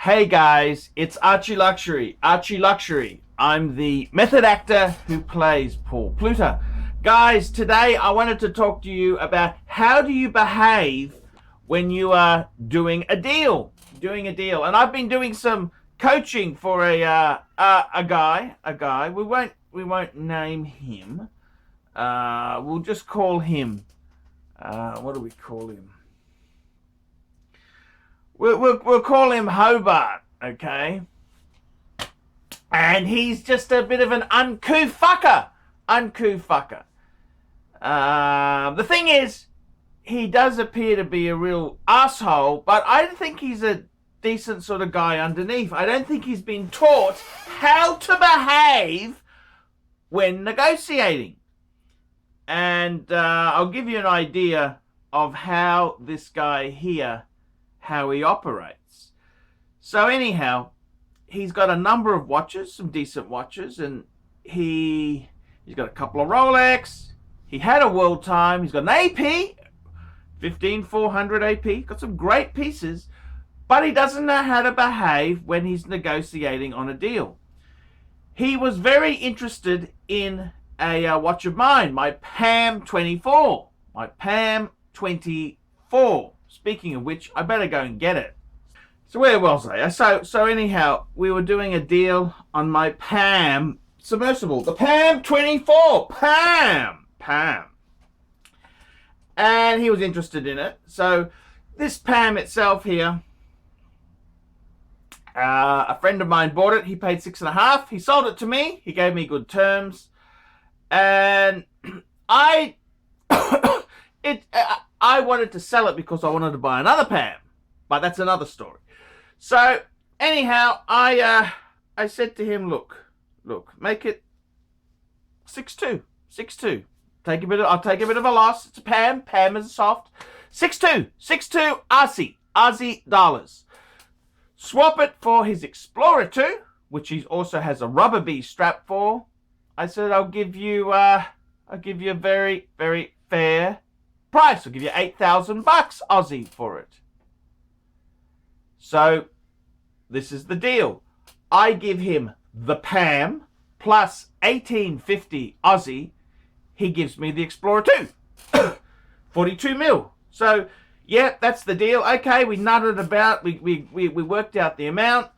Hey guys, it's Archie Luxury. Archie Luxury. I'm the method actor who plays Paul Pluta. Guys, today I wanted to talk to you about how do you behave when you are doing a deal. And I've been doing some coaching for a guy. We won't name him. We'll just call him. What do we call him? We'll call him Hobart, okay? And he's just a bit of an uncouth fucker. The thing is, he does appear to be a real asshole, but I think he's a decent sort of guy underneath. I don't think he's been taught how to behave when negotiating. And I'll give you an idea of how this guy here, how he operates. So anyhow, he's got a number of watches, some decent watches, and he's got a couple of Rolex. He had a World Time. He's got an AP, 15400 AP. Got some great pieces, but he doesn't know how to behave when he's negotiating on a deal. He was very interested in a watch of mine, my PAM 24. My PAM 24. Speaking of which, I better go and get it. So where was I? So anyhow, we were doing a deal on my PAM submersible. The PAM 24. PAM. And he was interested in it. So this PAM itself here, a friend of mine bought it. He paid $6.50. He sold it to me. He gave me good terms. And I wanted to sell it because I wanted to buy another PAM, but that's another story. So anyhow, I said to him, look, make it 6.2. I'll take a bit of a loss. It's a PAM. PAM is soft. 6.2 Aussie dollars. Swap it for his Explorer 2, which he also has a rubber bee strap for. I said I'll give you a very, very fair price. I'll give you 8,000 bucks Aussie for it. So this is the deal. I give him the PAM plus 1850 Aussie. He gives me the Explorer 2. 42 mil. So yeah, that's the deal. Okay, we nutted about. We worked out the amount.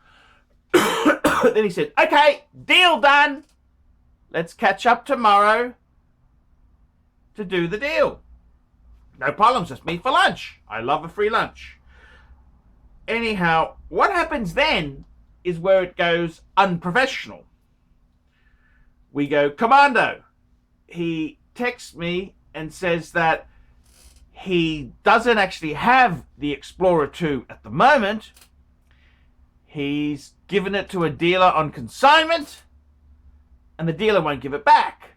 Then he said, okay, deal done. Let's catch up tomorrow to do the deal. No problems, just meet for lunch. I love a free lunch. Anyhow, what happens then is where it goes unprofessional. We go commando. He texts me and says that he doesn't actually have the Explorer 2 at the moment. He's given it to a dealer on consignment, and the dealer won't give it back.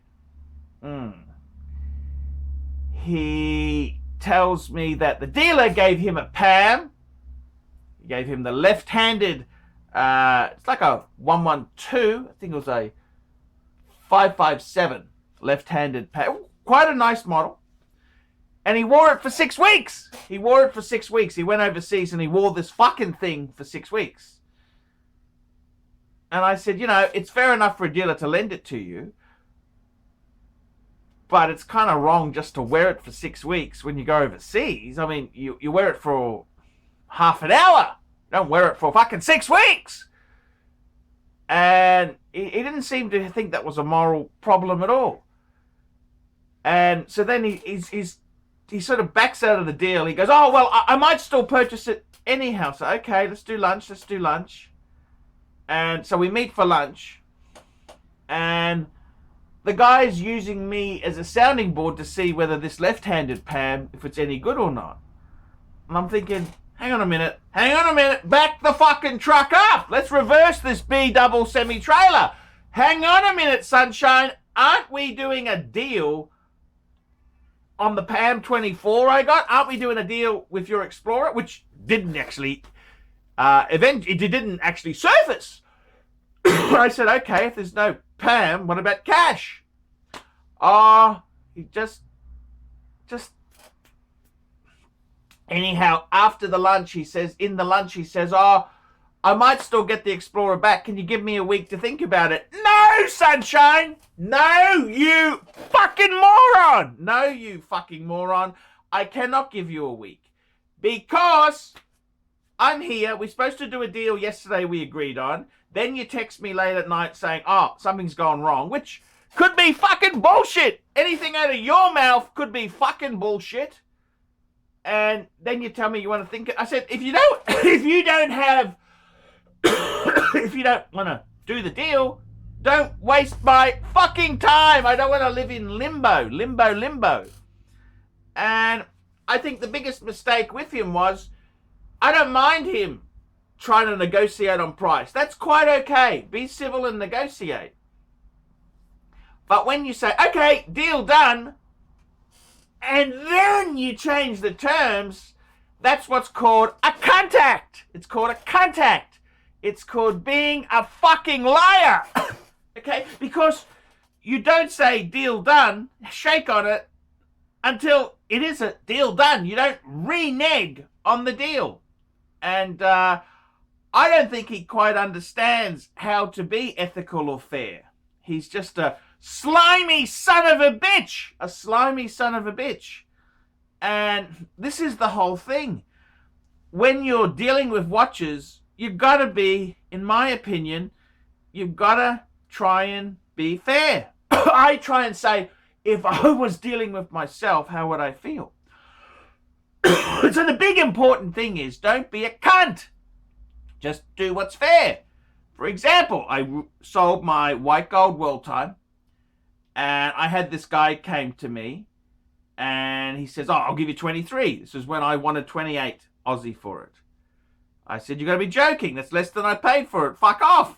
He tells me that the dealer gave him a PAM. He gave him the left-handed, it's like a 112. I think it was a 557 left-handed PAM. Quite a nice model. And he wore it for 6 weeks. He went overseas and he wore this fucking thing for 6 weeks. And I said, it's fair enough for a dealer to lend it to you, but it's kind of wrong just to wear it for 6 weeks when you go overseas. I mean, you wear it for half an hour. Don't wear it for fucking 6 weeks. And he didn't seem to think that was a moral problem at all. And so then he sort of backs out of the deal. He goes, oh, well, I might still purchase it anyhow. So, okay, let's do lunch. And so we meet for lunch. And the guy's using me as a sounding board to see whether this left-handed PAM, if it's any good or not. And I'm thinking, hang on a minute, back the fucking truck up. Let's reverse this B-double semi-trailer. Hang on a minute, sunshine. Aren't we doing a deal on the PAM 24 I got? Aren't we doing a deal with your Explorer? Which didn't actually, it didn't actually surface. I said, okay, if there's no PAM, what about cash? He just anyhow, after the lunch, he says, oh, I might still get the Explorer back. Can you give me a week to think about it? No, sunshine! No, you fucking moron! No, you fucking moron. I cannot give you a week. Because I'm here. We're supposed to do a deal yesterday we agreed on. Then you text me late at night saying, oh, something's gone wrong, which could be fucking bullshit. Anything out of your mouth could be fucking bullshit. And then you tell me you want to think it. I said, if you don't want to do the deal, don't waste my fucking time. I don't want to live in limbo. And I think the biggest mistake with him was, I don't mind him trying to negotiate on price. That's quite okay. Be civil and negotiate. But when you say, okay, deal done, and then you change the terms, that's what's called a contact. It's called a contact. It's called being a fucking liar. Okay? Because you don't say deal done, shake on it, until it is a deal done. You don't renege on the deal. And I don't think he quite understands how to be ethical or fair. He's just a slimy son of a bitch. A slimy son of a bitch. And this is the whole thing. When you're dealing with watches, you've got to be, in my opinion, you've got to try and be fair. I try and say, if I was dealing with myself, how would I feel? So the big important thing is, don't be a cunt. Just do what's fair. For example, I sold my white gold world time, and I had this guy came to me, and he says, oh, I'll give you 23. This is when I wanted 28 Aussie for it. I said, you're going to be joking. That's less than I paid for it. Fuck off.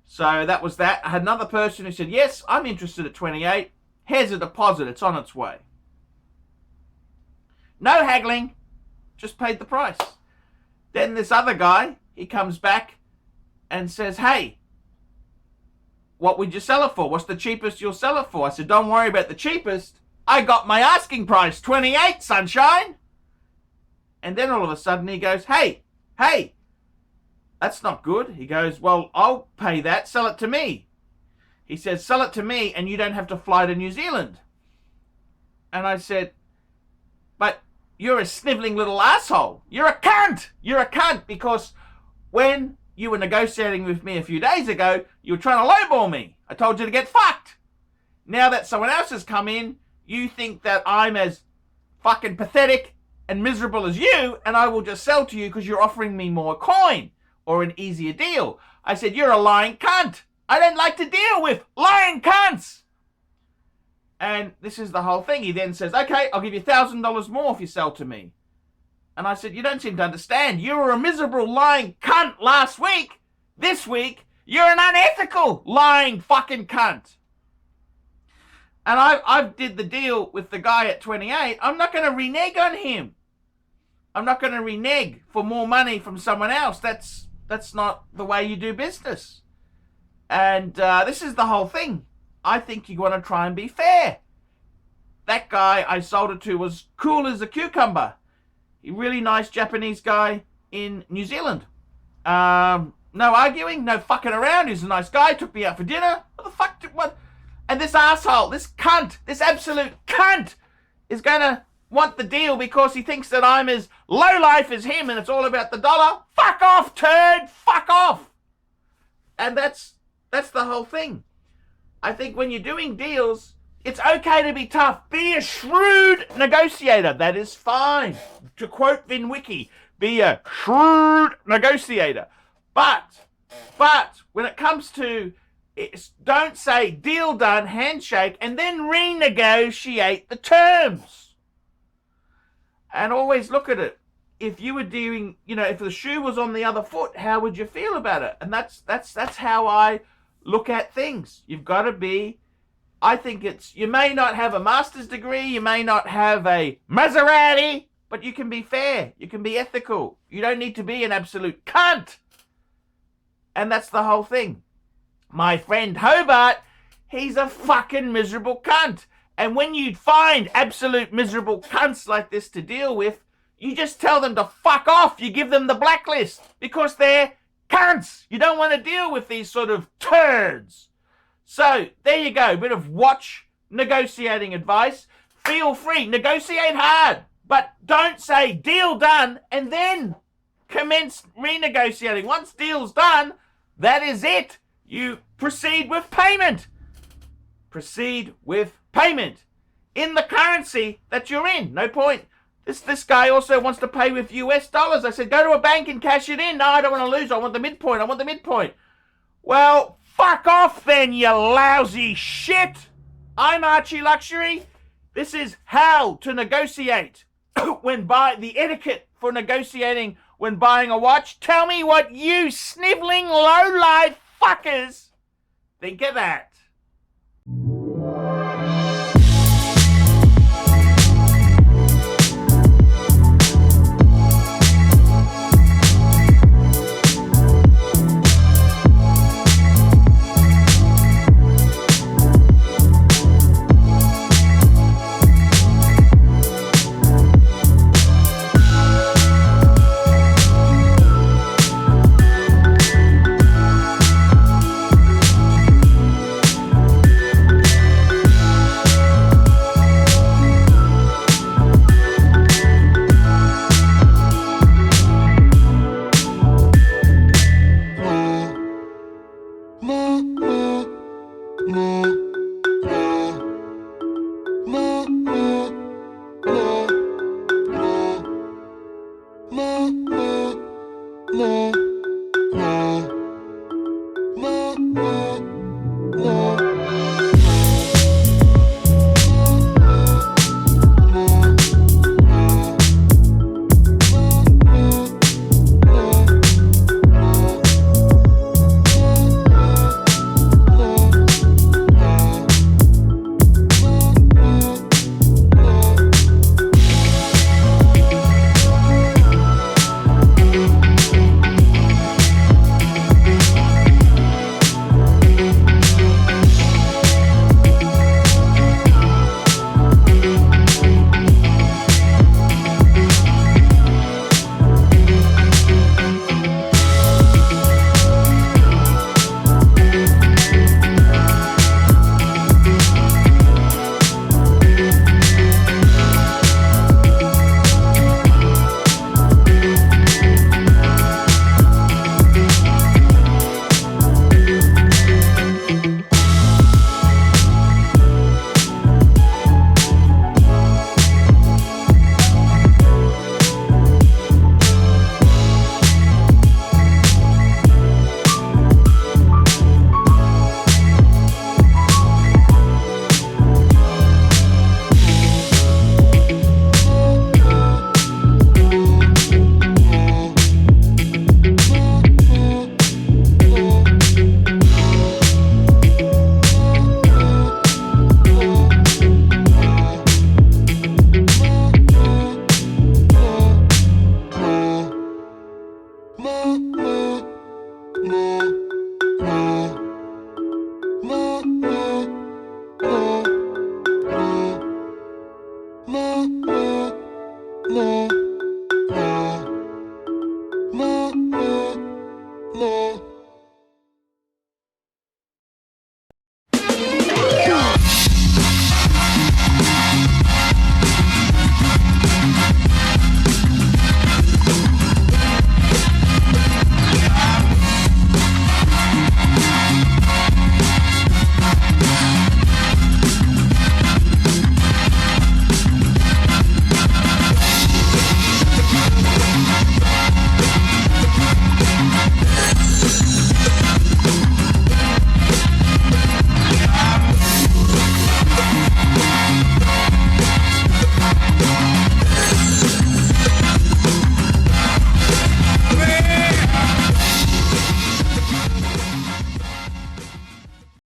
So that was that. I had another person who said, yes, I'm interested at 28. Here's a deposit. It's on its way. No haggling. Just paid the price. Then this other guy, he comes back and says, hey, what would you sell it for? What's the cheapest you'll sell it for? I said, don't worry about the cheapest. I got my asking price, 28, sunshine. And then all of a sudden he goes, hey, that's not good. He goes, well, I'll pay that. Sell it to me. He says, sell it to me and you don't have to fly to New Zealand. And I said, but you're a sniveling little asshole. You're a cunt. You're a cunt because when you were negotiating with me a few days ago, you were trying to lowball me. I told you to get fucked. Now that someone else has come in, you think that I'm as fucking pathetic and miserable as you, and I will just sell to you because you're offering me more coin or an easier deal. I said, you're a lying cunt. I don't like to deal with lying cunts. And this is the whole thing. He then says, okay, I'll give you $1,000 more if you sell to me. And I said, you don't seem to understand. You were a miserable lying cunt last week. This week, you're an unethical lying fucking cunt. And I did the deal with the guy at 28. I'm not going to renege on him. I'm not going to renege for more money from someone else. That's not the way you do business. And this is the whole thing. I think you want to try and be fair. That guy I sold it to was cool as a cucumber. A really nice Japanese guy in New Zealand. No arguing, no fucking around. He's a nice guy. Took me out for dinner. What the fuck? What? And this asshole, this cunt, this absolute cunt is going to want the deal because he thinks that I'm as lowlife as him and it's all about the dollar. Fuck off, turd. Fuck off. And that's the whole thing. I think when you're doing deals, it's okay to be tough. Be a shrewd negotiator. That is fine. To quote Vin Wiki, be a shrewd negotiator. But when it comes to, don't say deal done, handshake, and then renegotiate the terms. And always look at it. If you were doing, if the shoe was on the other foot, how would you feel about it? And that's how I look at things. You've got to be, I think you may not have a master's degree, you may not have a Maserati, but you can be fair, you can be ethical. You don't need to be an absolute cunt. And that's the whole thing. My friend Hobart, he's a fucking miserable cunt. And when you find absolute miserable cunts like this to deal with, You just tell them to fuck off. You give them the blacklist because they're cunts. You don't want to deal with these sort of turds. So there you go. A bit of watch negotiating advice. Feel free. Negotiate hard. But don't say deal done and then commence renegotiating. Once deal's done, that is it. You proceed with payment. Proceed with payment in the currency that you're in. No point. This guy also wants to pay with US dollars. I said, go to a bank and cash it in. No, I don't want to lose. I want the midpoint. I want the midpoint. Well, fuck off then, you lousy shit. I'm Archie Luxury. This is how to negotiate the etiquette for negotiating when buying a watch. Tell me what you sniveling low-life fuckers think of that. No.